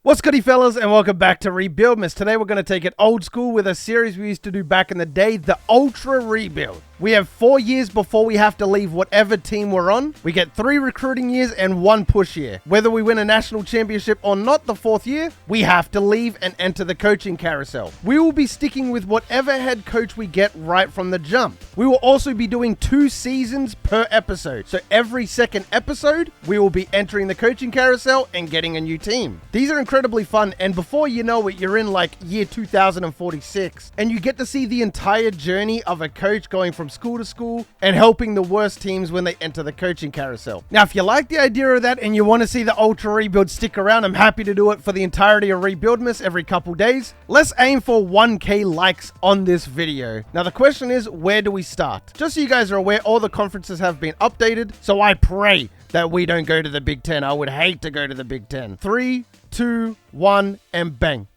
What's goody fellas, and welcome back to Rebuildmas. Today we're going to take it old school with a series we used to do back in the day, the Ultra Rebuild. We have 4 years before we have to leave whatever team we're on. We get 3 recruiting years and 1 push year. Whether we win a national championship or not the 4th year, we have to leave and enter the coaching carousel. We will be sticking with whatever head coach we get right from the jump. We will also be doing 2 seasons per episode. So every second episode, we will be entering the coaching carousel and getting a new team. These are incredibly fun, and before you know it, you're in like year 2046, and you get to see the entire journey of a coach going from school to school and helping the worst teams when they enter the coaching carousel. Now, if you like the idea of that and you want to see the Ultra Rebuild stick around, I'm happy to do it for the entirety of Rebuildmas every couple days. Let's aim for 1K likes on this video. Now, the question is, where do we start? Just so you guys are aware, all the conferences have been updated, so I pray that we don't go to the Big Ten. I would hate to go to the Big Ten. 3, 2, 1, and bang.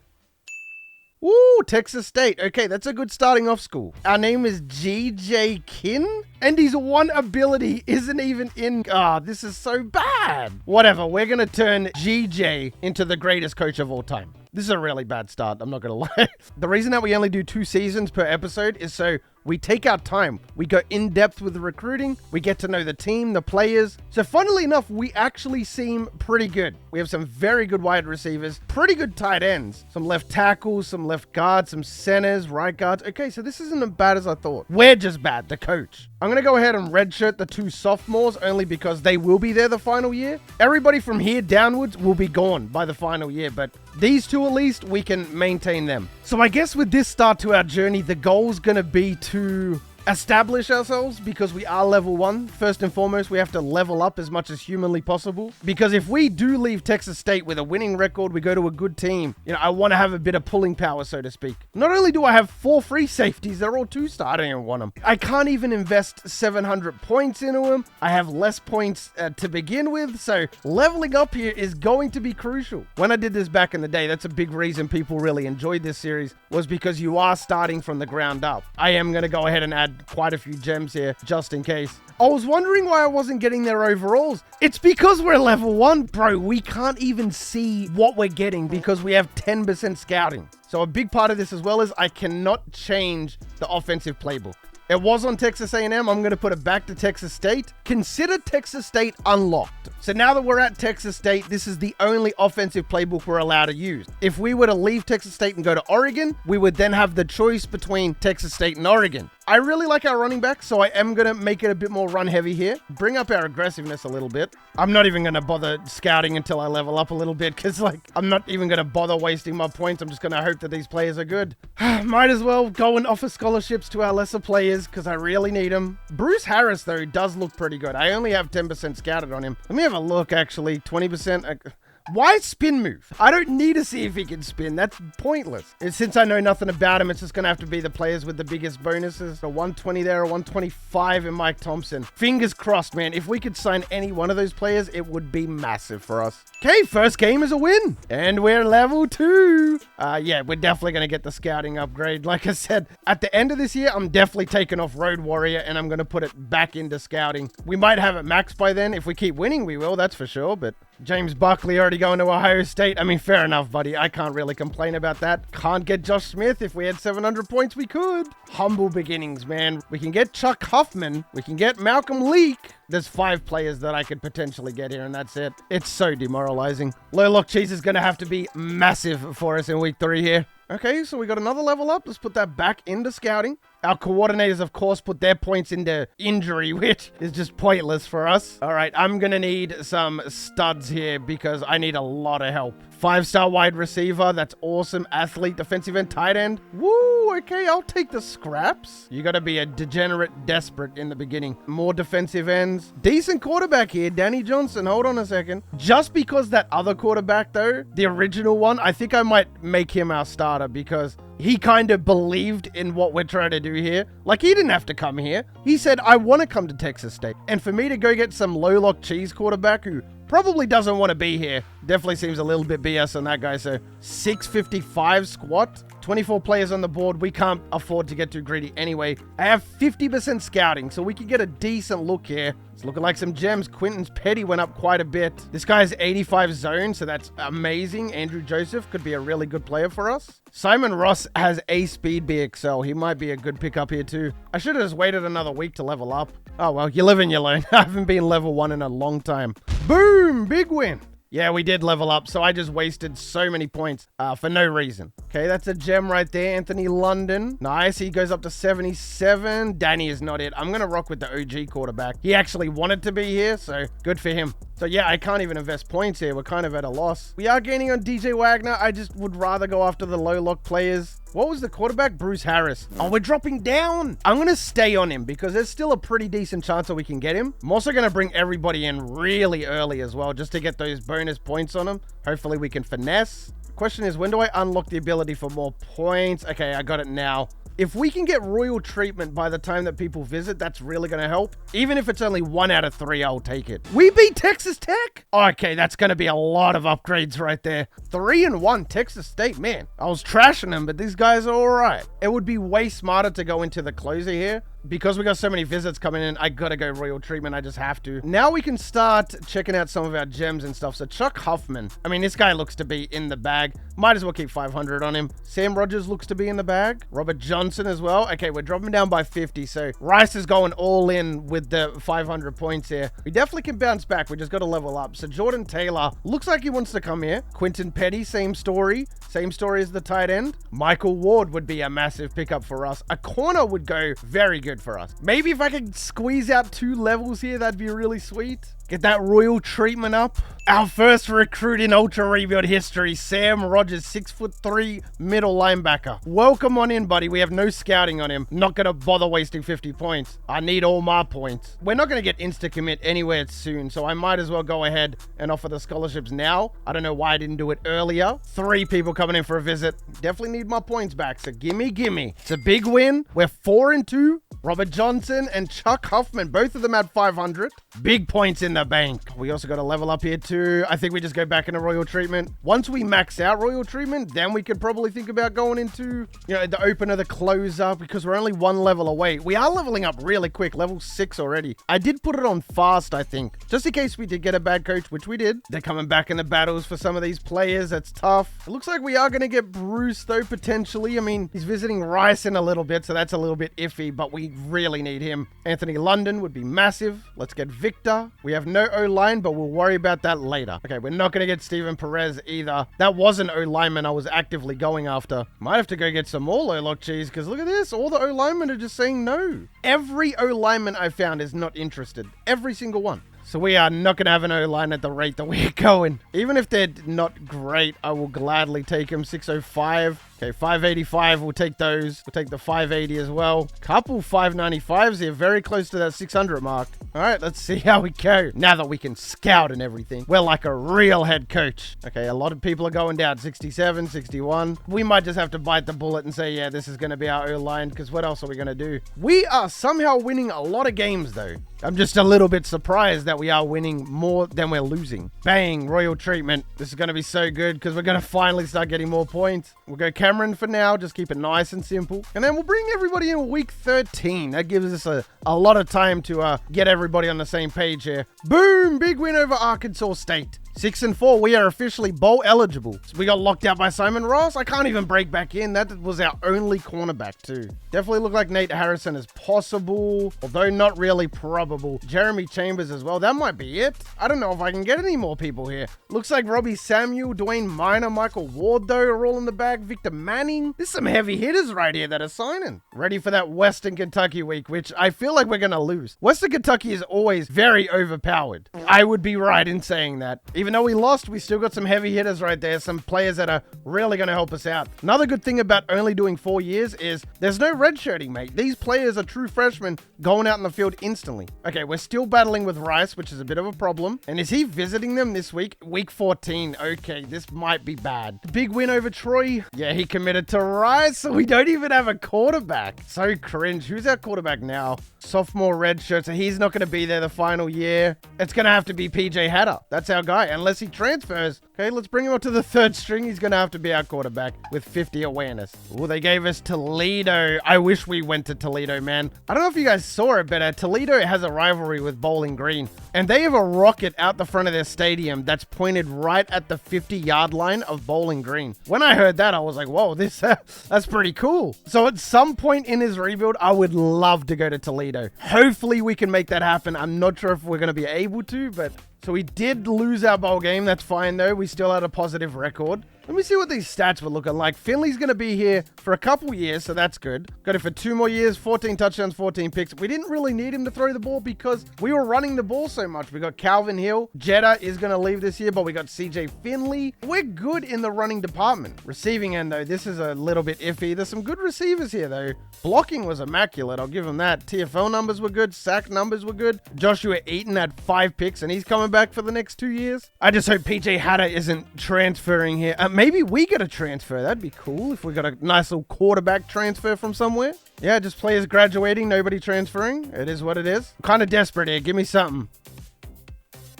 Woo, Texas State. Okay, that's a good starting off school. Our name is GJ Kin, and his one ability isn't even in. This is so bad. Whatever, we're going to turn GJ into the greatest coach of all time. This is a really bad start, I'm not going to lie. The reason that we only do 2 seasons per episode is so we take our time. We go in depth with the recruiting. We get to know the team, the players. So funnily enough, we actually seem pretty good. We have some very good wide receivers, pretty good tight ends, some left tackles, some left guards, some centers, right guards. Okay, so this isn't as bad as I thought. We're just bad, the coach. I'm going to go ahead and redshirt the 2 sophomores only because they will be there the final year. Everybody from here downwards will be gone by the final year, but these 2 at least, we can maintain them. So I guess with this start to our journey, the goal is going to be to establish ourselves because we are level 1. First and foremost, we have to level up as much as humanly possible, because if we do leave Texas State with a winning record, we go to a good team, I want to have a bit of pulling power, so to speak. Not only do I have 4 free safeties, they're all 2-star. I don't even want them. I can't even invest 700 points into them. I have less points to begin with, so leveling up here is going to be crucial. When I did this back in the day, that's a big reason people really enjoyed this series, was because you are starting from the ground up. I am going to go ahead and add quite a few gems here just in case. I was wondering why I wasn't getting their overalls. It's because we're level 1, bro. We can't even see what we're getting because we have 10% scouting. So a big part of this as well is I cannot change the offensive playbook. It was on Texas A&M. I'm going to put it back to Texas State. Consider Texas State unlocked. So now that we're at Texas State, this is the only offensive playbook we're allowed to use. If we were to leave Texas State and go to Oregon, we would then have the choice between Texas State and Oregon. I really like our running back, so I am going to make it a bit more run heavy here. Bring up our aggressiveness a little bit. I'm not even going to bother scouting until I level up a little bit, because I'm not even going to bother wasting my points. I'm just going to hope that these players are good. Might as well go and offer scholarships to our lesser players, because I really need them. Bruce Harris, though, does look pretty good. I only have 10% scouted on him. Let me have a look, actually. 20%. Why spin move? I don't need to see if he can spin. That's pointless. And since I know nothing about him, it's just going to have to be the players with the biggest bonuses. A 120 there, a 125 in Mike Thompson. Fingers crossed, man. If we could sign any one of those players, it would be massive for us. Okay, first game is a win. And we're level 2. Yeah, we're definitely going to get the scouting upgrade. Like I said, at the end of this year, I'm definitely taking off Road Warrior and I'm going to put it back into scouting. We might have it maxed by then. If we keep winning, we will. That's for sure. But James Buckley already going to Ohio State. I mean, fair enough, buddy. I can't really complain about that. Can't get Josh Smith. If we had 700 points, we could. Humble beginnings, man. We can get Chuck Huffman. We can get Malcolm Leak. There's 5 players that I could potentially get here, and that's it. It's so demoralizing. Low lock cheese is going to have to be massive for us in week 3 here. Okay, so we got another level up. Let's put that back into scouting. Our coordinators, of course, put their points into injury, which is just pointless for us. All right, I'm going to need some studs here because I need a lot of help. 5-star wide receiver. That's awesome. Athlete, defensive end, tight end. Woo, okay, I'll take the scraps. You got to be a degenerate desperate in the beginning. More defensive ends. Decent quarterback here, Danny Johnson. Hold on a second. Just because that other quarterback, though, the original one, I think I might make him our starter because he kind of believed in what we're trying to do here. Like, he didn't have to come here. He said, I want to come to Texas State. And for me to go get some low-lock cheese quarterback who probably doesn't want to be here, Definitely seems a little bit BS on that guy. So 655 squat. 24 players on the board. We can't afford to get too greedy anyway. I have 50% scouting, so we can get a decent look here. It's looking like some gems. Quinton's Petty went up quite a bit. This guy's 85 zone, so that's amazing. Andrew Joseph could be a really good player for us. Simon Ross has a speed BXL. He might be a good pickup here too. I should have just waited another week to level up. Oh well, you live and you learn. I haven't been level 1 in a long time. Boom! Big win. Yeah, we did level up, so I just wasted so many points for no reason. Okay, that's a gem right there. Anthony London. Nice. He goes up to 77. Danny is not it. I'm going to rock with the OG quarterback. He actually wanted to be here, so good for him. So yeah, I can't even invest points here. We're kind of at a loss. We are gaining on DJ Wagner. I just would rather go after the low lock players. What was the quarterback? Bruce Harris. Oh, we're dropping down. I'm going to stay on him because there's still a pretty decent chance that we can get him. I'm also going to bring everybody in really early as well, just to get those bonus points on him. Hopefully we can finesse. Question is, when do I unlock the ability for more points? Okay, I got it now. If we can get royal treatment by the time that people visit, that's really going to help. Even if it's only 1 out of 3, I'll take it. We beat Texas Tech? Okay, that's going to be a lot of upgrades right there. 3-1 Texas State, man. I was trashing them, but these guys are all right. It would be way smarter to go into the closer here. Because we got so many visits coming in, I gotta go royal treatment. I just have to. Now we can start checking out some of our gems and stuff. So Chuck Huffman. I mean, this guy looks to be in the bag. Might as well keep 500 on him. Sam Rogers looks to be in the bag. Robert Johnson as well. Okay, we're dropping down by 50. So Rice is going all in with the 500 points here. We definitely can bounce back. We just got to level up. So Jordan Taylor looks like he wants to come here. Quinton Petty, same story. Same story as the tight end. Michael Ward would be a massive pickup for us. A corner would go very good for us. Maybe if I could squeeze out 2 levels here, that'd be really sweet. Get that royal treatment up. Our first recruit in Ultra Rebuild history, Sam Rogers, 6'3" middle linebacker. Welcome on in, buddy. We have no scouting on him. Not gonna bother wasting 50 points. I need all my points. We're not gonna get insta-commit anywhere soon, so I might as well go ahead and offer the scholarships now. I don't know why I didn't do it earlier. 3 people coming in for a visit. Definitely need my points back, so gimme, gimme. It's a big win. We're 4-2. Robert Johnson and Chuck Huffman, both of them at 500. Big points in the bank. We also got to level up here too. I think we just go back into royal treatment. Once we max out royal treatment, then we could probably think about going into, the opener, the closer, because we're only 1 level away. We are leveling up really quick, level 6 already. I did put it on fast, I think, just in case we did get a bad coach, which we did. They're coming back in the battles for some of these players. That's tough. It looks like we are going to get Bruce though, potentially. I mean, he's visiting Rice in a little bit, so that's a little bit iffy, but we really need him. Anthony London would be massive. Let's get Victor. We have no O-line, but we'll worry about that later. Okay, we're not going to get Steven Perez either. That was an O-lineman I was actively going after. Might have to go get some more low-lock cheese, because look at this. All the O-linemen are just saying no. Every O-lineman I found is not interested. Every single one. So we are not going to have an O-line at the rate that we're going. Even if they're not great, I will gladly take them. 605. Okay, 585. We'll take those. We'll take the 580 as well. Couple 595s here. Very close to that 600 mark. All right, let's see how we go. Now that we can scout and everything. We're like a real head coach. Okay, a lot of people are going down. 67, 61. We might just have to bite the bullet and say, yeah, this is going to be our O-line, because what else are we going to do? We are somehow winning a lot of games, though. I'm just a little bit surprised that we are winning more than we're losing. Bang, royal treatment. This is going to be so good, because we're going to finally start getting more points. We'll go Cameron for now. Just keep it nice and simple. And then we'll bring everybody in week 13. That gives us a lot of time to get everybody on the same page here. Boom! Big win over Arkansas State. 6-4, we are officially bowl eligible. So we got locked out by Simon Ross. I can't even break back in. That was our only cornerback too. Definitely look like Nate Harrison is possible, although not really probable. Jeremy Chambers as well. That might be it. I don't know if I can get any more people here. Looks like Robbie Samuel, Dwayne Minor, Michael Ward though are all in the bag. Victor Manning. There's some heavy hitters right here that are signing. Ready for that Western Kentucky week, which I feel like we're going to lose. Western Kentucky is always very overpowered. I would be right in saying that. Even though we lost, we still got some heavy hitters right there. Some players that are really going to help us out. Another good thing about only doing 4 years is there's no redshirting, mate. These players are true freshmen going out in the field instantly. Okay, we're still battling with Rice, which is a bit of a problem. And is he visiting them this week? Week 14. Okay, this might be bad. Big win over Troy. Yeah, he committed to Rice, so we don't even have a quarterback. So cringe. Who's our quarterback now? Sophomore redshirt, so he's not going to be there the final year. It's going to have to be PJ Hatter. That's our guy. unless he transfers. Okay, let's bring him up to the third string. He's going to have to be our quarterback with 50 awareness. Oh, they gave us Toledo. I wish we went to Toledo, man. I don't know if you guys saw it, but Toledo has a rivalry with Bowling Green. And they have a rocket out the front of their stadium that's pointed right at the 50-yard line of Bowling Green. When I heard that, I was like, whoa, that's pretty cool. So at some point in his rebuild, I would love to go to Toledo. Hopefully we can make that happen. I'm not sure if we're going to be able to, but... So we did lose our bowl game. That's fine, though. We still had a positive record. Let me see what these stats were looking like. Finley's going to be here for a couple years, so that's good. Got it for 2 more years, 14 touchdowns, 14 picks. We didn't really need him to throw the ball because we were running the ball so much. We got Calvin Hill. Jetta is going to leave this year, but we got CJ Finley. We're good in the running department. Receiving end, though, this is a little bit iffy. There's some good receivers here, though. Blocking was immaculate. I'll give him that. TFL numbers were good. Sack numbers were good. Joshua Eaton had 5 picks, and he's coming back for the next 2 years. I just hope PJ Hatter isn't transferring here. Maybe we get a transfer. That'd be cool if we got a nice little quarterback transfer from somewhere. Yeah, just players graduating, nobody transferring. It is what it is. I'm kind of desperate here. Give me something.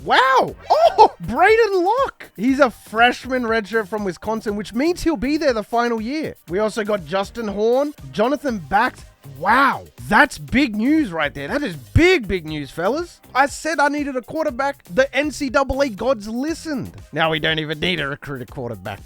Wow. Oh, Braden Locke. He's a freshman redshirt from Wisconsin, which means he'll be there the final year. We also got Justin Horn, Jonathan Bax. Wow, that's big news right there. That is big, big news, fellas. I said I needed a quarterback. The NCAA gods listened. Now we don't even need to recruit a quarterback.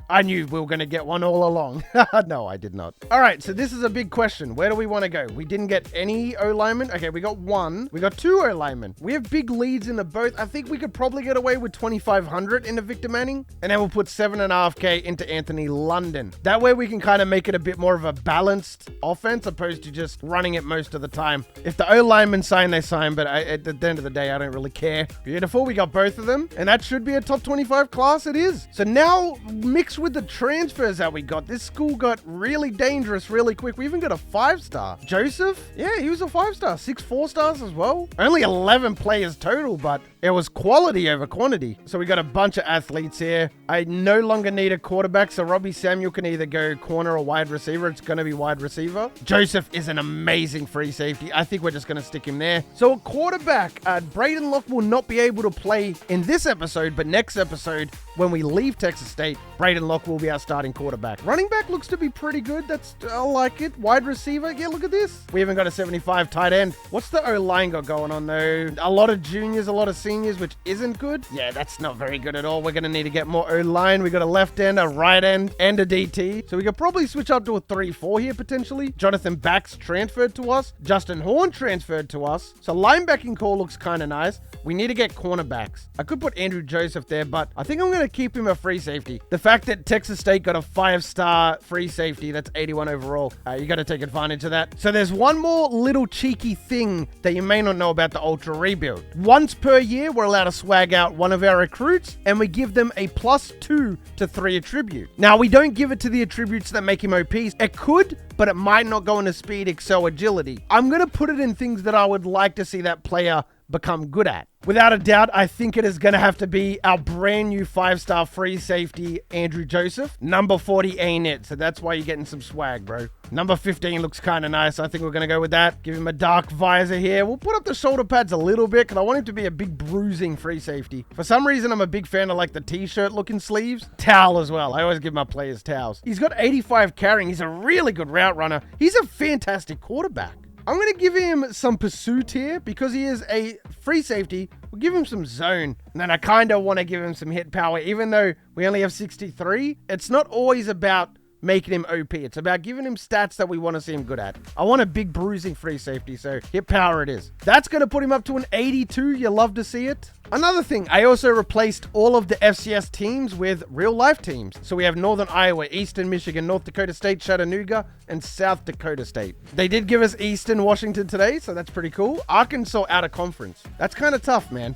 I knew we were going to get one all along. No, I did not. All right, so this is a big question. Where do we want to go? We didn't get any O-linemen. Okay, we got 1. We got 2 O-linemen. We have big leads in the both. I think we could probably get away with 2,500 into Victor Manning. And then we'll put 7.5K into Anthony London. That way we can kind of make it a bit more of a balanced offense opposed to just running it most of the time. If the O-linemen sign, they sign. But at the end of the day, I don't really care. Beautiful. We got both of them. And that should be a top 25 class. It is. So now mix with the transfers that we got. This school got really dangerous really quick. We even got a 5-star. Joseph? Yeah, he was a 5-star. 6 4-stars as well. Only 11 players total, but it was quality over quantity. So we got a bunch of athletes here. I no longer need a quarterback, so Robbie Samuel can either go corner or wide receiver. It's going to be wide receiver. Joseph is an amazing free safety. I think we're just going to stick him there. So a quarterback, Braden Locke will not be able to play in this episode, but next episode, when we leave Texas State, Braden Locke will be our starting quarterback. Running back looks to be pretty good. I like it. Wide receiver. Yeah, look at this. We haven't got a 75 tight end. What's the O-line got going on, though? A lot of juniors, a lot of seniors, which isn't good. Yeah, that's not very good at all. We're going to need to get more O-line. We got a left end, a right end, and a DT. So we could probably switch up to a 3-4 here, potentially. Jonathan Bax transferred to us. Justin Horn transferred to us. So linebacking core looks kind of nice. We need to get cornerbacks. I could put Andrew Joseph there, but I think I'm going to keep him a free safety. The fact that Texas State got a 5-star free safety, that's 81 overall. You got to take advantage of that. So there's one more little cheeky thing that you may not know about the Ultra Rebuild. Once per year, we're allowed to swag out one of our recruits, and we give them a +2 to 3 attribute. Now, we don't give it to the attributes that make him OPs. It could, but it might not go into speed, excel, agility. I'm going to put it in things that I would like to see that player become good at. Without a doubt, I think it is going to have to be our brand new 5-star free safety, Andrew Joseph. Number 40 ain't it, so that's why you're getting some swag, bro. Number 15 looks kind of nice. I think we're going to go with that. Give him a dark visor here. We'll put up the shoulder pads a little bit because I want him to be a big bruising free safety. For some reason, I'm a big fan of like the t-shirt looking sleeves. Towel as well. I always give my players towels. He's got 85 carrying. He's a really good route runner. He's a fantastic quarterback. I'm going to give him some pursuit here because he is a free safety. We'll give him some zone. And then I kind of want to give him some hit power. Even though we only have 63, it's not always about making him OP. It's about giving him stats that we want to see him good at. I want a big bruising free safety, so hit power it is. That's going to put him up to an 82. You love to see it. Another thing, I also replaced all of the FCS teams with real-life teams. So we have Northern Iowa, Eastern Michigan, North Dakota State, Chattanooga, and South Dakota State. They did give us Eastern Washington today, so that's pretty cool. Arkansas out of conference. That's kind of tough, man.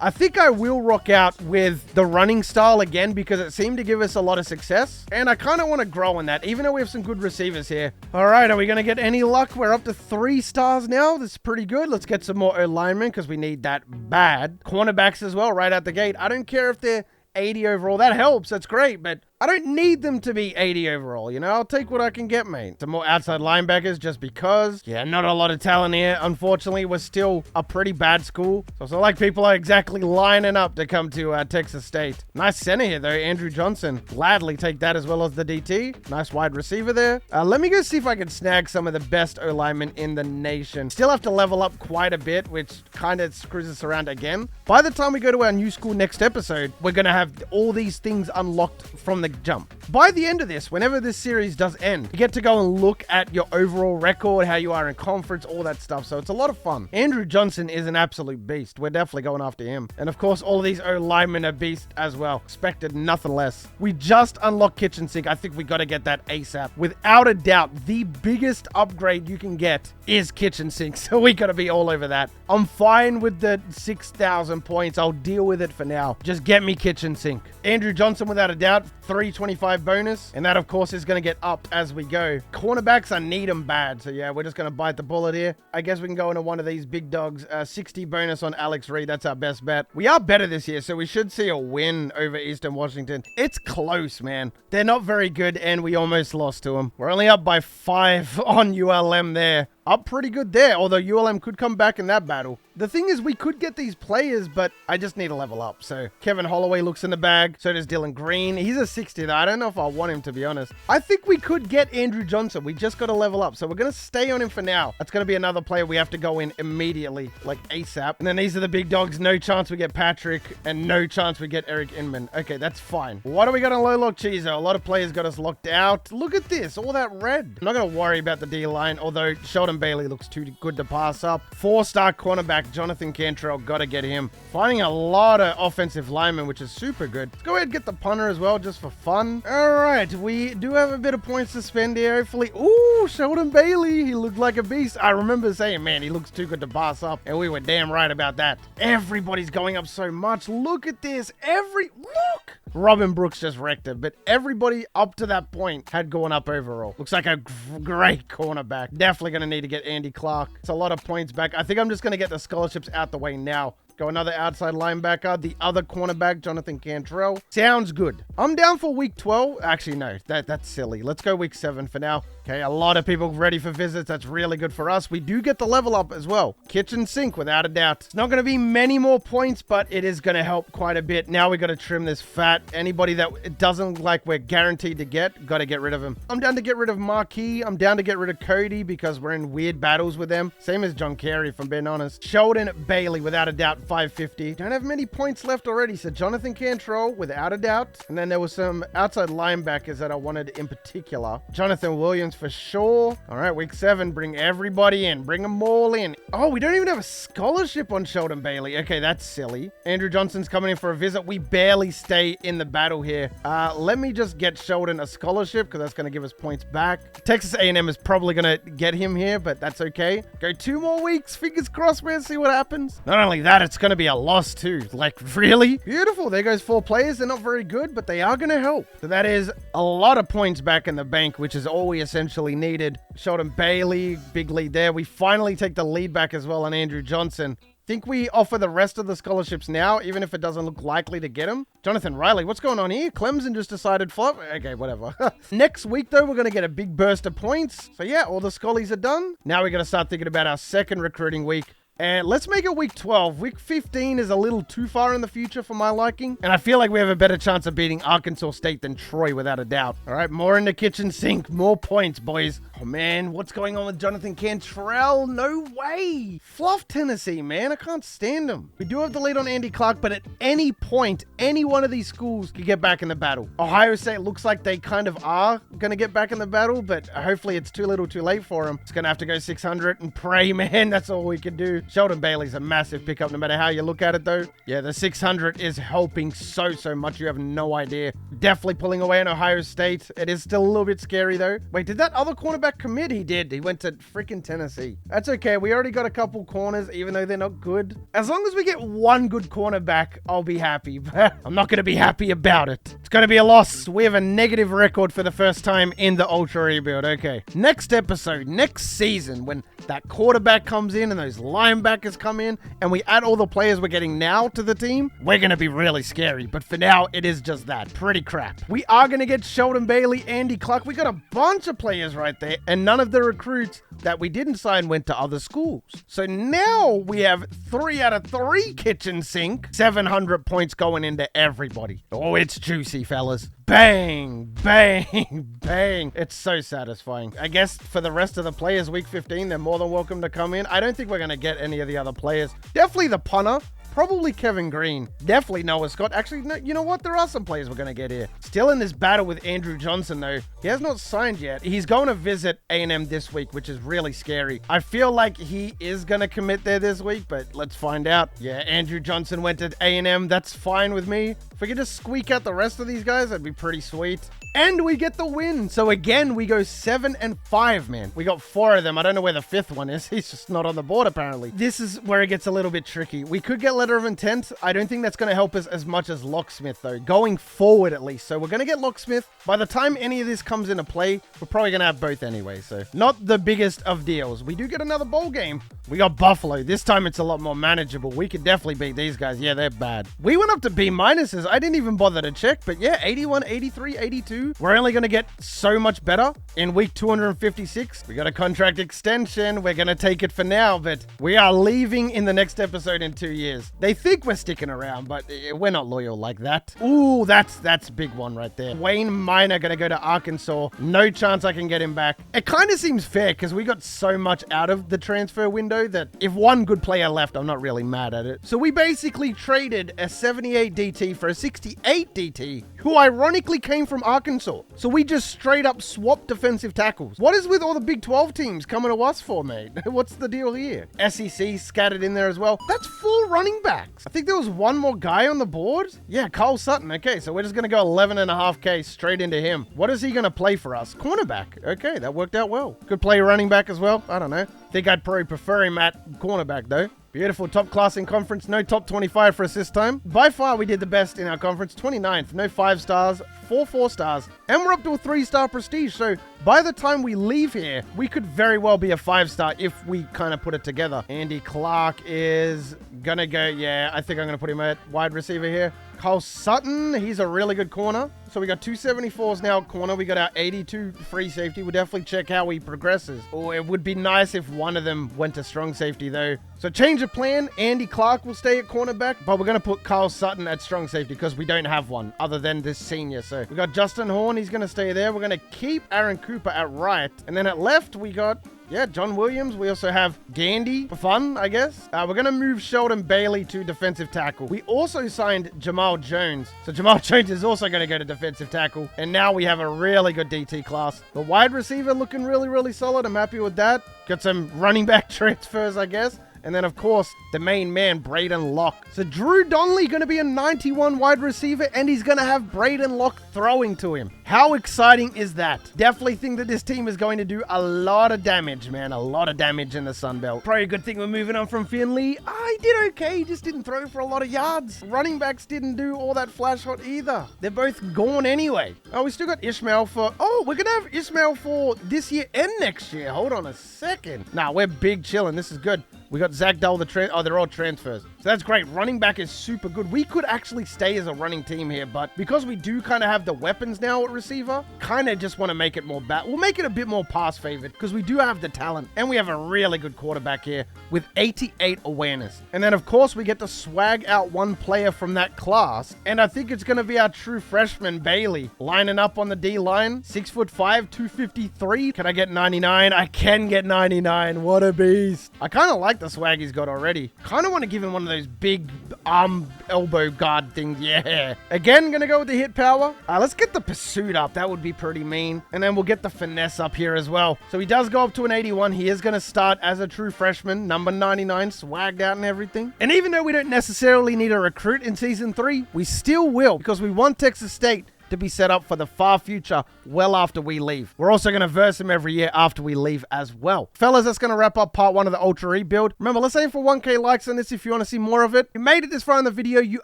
I think I will rock out with the running style again because it seemed to give us a lot of success. And I kind of want to grow in that, even though we have some good receivers here. All right, are we going to get any luck? We're up to 3 stars now. That's pretty good. Let's get some more O-linemen because we need that bad. Cornerbacks as well, right out the gate. I don't care if they're 80 overall. That helps. That's great. But I don't need them to be 80 overall, you know? I'll take what I can get, mate. Some more outside linebackers just because. Yeah, not a lot of talent here. Unfortunately, we're still a pretty bad school. So it's not like people are exactly lining up to come to Texas State. Nice center here, though. Andrew Johnson. Gladly take that as well as the DT. Nice wide receiver there. Let me go see if I can snag some of the best O-linemen in the nation. Still have to level up quite a bit, which kind of screws us around again. By the time we go to our new school next episode, we're going to have all these things unlocked from the jump. By the end of this, whenever this series does end, you get to go and look at your overall record, how you are in conference, all that stuff. So it's a lot of fun. Andrew Johnson is an absolute beast. We're definitely going after him. And of course, all of these O-linemen are beasts as well. Expected nothing less. We just unlocked Kitchen Sink. I think we got to get that ASAP. Without a doubt, the biggest upgrade you can get is Kitchen Sink. So we got to be all over that. I'm fine with the 6,000 points. I'll deal with it for now. Just get me Kitchen Sink. Andrew Johnson, without a doubt, 325 bonus. And that, of course, is going to get upped as we go. Cornerbacks, I need them bad. So yeah, we're just going to bite the bullet here. I guess we can go into one of these big dogs. 60 bonus on Alex Reed. That's our best bet. We are better this year, so we should see a win over Eastern Washington. It's close, man. They're not very good, and we almost lost to them. We're only up by 5 on ULM there. Up pretty good there, although ULM could come back in that battle. The thing is, we could get these players, but I just need to level up. So Kevin Holloway looks in the bag. So does Dylan Green. He's a 60 though. I don't know if I want him, to be honest. I think we could get Andrew Johnson. We just got to level up. So we're going to stay on him for now. That's going to be another player we have to go in immediately, like ASAP. And then these are the big dogs. No chance we get Patrick and no chance we get Eric Inman. Okay, that's fine. What do we got on low lock Cheezo? A lot of players got us locked out. Look at this. All that red. I'm not going to worry about the D-line, although Sheldon Bailey looks too good to pass up. 4-star cornerback Jonathan Cantrell, gotta get him. Finding a lot of offensive linemen, which is super good. Let's go ahead and get the punter as well, just for fun. All right, we do have a bit of points to spend here, hopefully. Ooh, Sheldon Bailey, he looked like a beast. I remember saying, man, he looks too good to pass up, and we were damn right about that. Everybody's going up so much. Look at this. Look! Robin Brooks just wrecked it, but everybody up to that point had gone up overall. Looks like a great cornerback. Definitely going to need to get Andy Clark. It's a lot of points back. I think I'm just going to get the scholarships out the way now. Go another outside linebacker. The other cornerback, Jonathan Cantrell. Sounds good. I'm down for week 12. Actually, no, that's silly. Let's go week 7 for now. Okay, a lot of people ready for visits. That's really good for us. We do get the level up as well. Kitchen Sink, without a doubt. It's not going to be many more points, but it is going to help quite a bit. Now we got to trim this fat. Anybody that it doesn't look like we're guaranteed to get, got to get rid of him. I'm down to get rid of Marquis. I'm down to get rid of Cody because we're in weird battles with them. Same as John Carey, if I'm being honest. Sheldon Bailey, without a doubt, 550. Don't have many points left already, so Jonathan Cantrell, without a doubt. And then there was some outside linebackers that I wanted in particular. Jonathan Williams for sure. All right, week 7, bring everybody in. Bring them all in. Oh, we don't even have a scholarship on Sheldon Bailey. Okay, that's silly. Andrew Johnson's coming in for a visit. We barely stay in the battle here. Let me just get Sheldon a scholarship because that's going to give us points back. Texas A&M is probably going to get him here, but that's okay. Go 2 more weeks. Fingers crossed, man. See what happens. Not only that, it's going to be a loss too. Like, really? Beautiful. There goes 4 players. They're not very good, but they are going to help. So that is a lot of points back in the bank, which is all we essentially needed. Sheldon Bailey, big lead there. We finally take the lead back as well on Andrew Johnson. Think we offer the rest of the scholarships now, even if it doesn't look likely to get him. Jonathan Riley, what's going on here? Clemson just decided flop. Okay, whatever. Next week, though, we're going to get a big burst of points. So yeah, all the schollies are done. Now we're going to start thinking about our second recruiting week. And let's make it week 12. Week 15 is a little too far in the future for my liking. And I feel like we have a better chance of beating Arkansas State than Troy, without a doubt. All right, more in the kitchen sink. More points, boys. Oh, man, what's going on with Jonathan Cantrell? No way. Fluff Tennessee, man. I can't stand him. We do have the lead on Andy Clark, but at any point, any one of these schools could get back in the battle. Ohio State looks like they kind of are going to get back in the battle, but hopefully it's too little too late for them. It's going to have to go 600 and pray, man. That's all we can do. Sheldon Bailey's a massive pickup no matter how you look at it, though. Yeah, the 600 is helping so much. You have no idea. Definitely pulling away on Ohio State. It is still a little bit scary, though. Wait, did that other cornerback commit? He did. He went to freaking Tennessee. That's okay. We already got a couple corners, even though they're not good. As long as we get one good cornerback, I'll be happy. But I'm not going to be happy about it. It's going to be a loss. We have a negative record for the first time in the Ultra Rebuild. Okay. Next episode, next season, when that quarterback comes in and those linebackers linebackers come in and we add all the players we're getting now to the team, we're going to be really scary. But for now, it is just that. Pretty crap. We are going to get Sheldon Bailey, Andy Clark. We got a bunch of players right there, and none of the recruits that we didn't sign went to other schools. So now we have 3 out of 3 kitchen sink, 700 points going into everybody. Oh, it's juicy, fellas. Bang, bang, bang. It's so satisfying. I guess for the rest of the players, week 15, they're more than welcome to come in. I don't think we're going to get any of the other players. Definitely the punter. Probably Kevin Green. Definitely Noah Scott. Actually, no, you know what? There are some players we're going to get here. Still in this battle with Andrew Johnson, though. He has not signed yet. He's going to visit A&M this week, which is really scary. I feel like he is going to commit there this week, but let's find out. Yeah, Andrew Johnson went to A&M. That's fine with me. If we could just squeak out the rest of these guys, that'd be pretty sweet. And we get the win. So again, we go 7-5, man. We got 4 of them. I don't know where the 5th one is. He's just not on the board, apparently. This is where it gets a little bit tricky. We could get letter of intent. I don't think that's going to help us as much as locksmith, though. Going forward, at least. So we're going to get locksmith. By the time any of this comes into play, we're probably going to have both anyway. So not the biggest of deals. We do get another bowl game. We got Buffalo. This time it's a lot more manageable. We could definitely beat these guys. Yeah, they're bad. We went up to B minuses. I didn't even bother to check, but yeah, 81, 83, 82. We're only going to get so much better in week 256. We got a contract extension. We're going to take it for now, but we are leaving in the next episode in 2 years. They think we're sticking around, but we're not loyal like that. Ooh, that's a big one right there. Wayne Minor going to go to Arkansas. No chance I can get him back. It kind of seems fair because we got so much out of the transfer window that if one good player left, I'm not really mad at it. So we basically traded a 78 DT for a 68 DT, who ironically came from Arkansas. So we just straight up swapped defensive tackles. What is with all the Big 12 teams coming to us for, mate? What's the deal here? SEC scattered in there as well. That's 4 running backs. I think there was one more guy on the board. Yeah, Cole Sutton. Okay, so we're just going to go 11.5K straight into him. What is he going to play for us? Cornerback. Okay, that worked out well. Could play running back as well. I don't know. Think I'd probably prefer him at cornerback, though. Beautiful top class in conference. No top 25 for assist time. By far, we did the best in our conference. 29th. No 5 stars. 4 stars. And we're up to a 3-star prestige. So by the time we leave here, we could very well be a 5-star if we kind of put it together. Andy Clark is gonna go. Yeah, I think I'm gonna put him at wide receiver here. Cole Sutton, he's a really good corner. So we got 274s now at corner. We got our 82 free safety. We'll definitely check how he progresses. Oh, it would be nice if one of them went to strong safety, though. So change of plan. Andy Clark will stay at cornerback, but we're going to put Kyle Sutton at strong safety because we don't have one other than this senior. So we got Justin Horn. He's going to stay there. We're going to keep Aaron Cooper at right. And then at left, we got... yeah, John Williams. We also have Gandy for fun, I guess. We're going to move Sheldon Bailey to defensive tackle. We also signed Jamal Jones. So Jamal Jones is also going to go to defensive tackle. And now we have a really good DT class. The wide receiver looking really, really solid. I'm happy with that. Got some running back transfers, I guess. And then, of course, the main man, Braden Locke. So Drew Donnelly going to be a 91 wide receiver, and he's going to have Braden Locke throwing to him. How exciting is that? Definitely think that this team is going to do a lot of damage, man. A lot of damage in the Sun Belt. Probably a good thing we're moving on from Finley. He did okay. He just didn't throw for a lot of yards. Running backs didn't do all that flash hot either. They're both gone anyway. Oh, we still got Ishmael for... oh, we're going to have Ishmael for this year and next year. Hold on a second. Nah, we're big chilling. This is good. We got Zach Dull, they're all transfers. So that's great. Running back is super good. We could actually stay as a running team here, but because we do kind of have the weapons now at receiver, kind of just want to make it more we'll make it a bit more pass favored because we do have the talent and we have a really good quarterback here with 88 awareness. And then of course we get to swag out one player from that class. And I think it's going to be our true freshman, Bailey, lining up on the D line. 6'5", 253. Can I get 99? I can get 99. What a beast. I kind of like the swag he's got already. Kind of want to give him one of those big arm elbow guard things. Yeah. Again, gonna go with the hit power. Let's get the pursuit up. That would be pretty mean. And then we'll get the finesse up here as well. So he does go up to an 81. He is gonna start as a true freshman, number 99, swagged out and everything. And even though we don't necessarily need a recruit in season 3, we still will because we want Texas State to be set up for the far future well after we leave. We're also going to verse him every year after we leave as well. Fellas, that's going to wrap up part 1 of the Ultra Rebuild. Remember, let's aim for 1K likes on this if you want to see more of it. If you made it this far in the video, you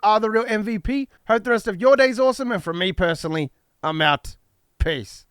are the real MVP. Hope the rest of your day's awesome, and from me personally, I'm out. Peace.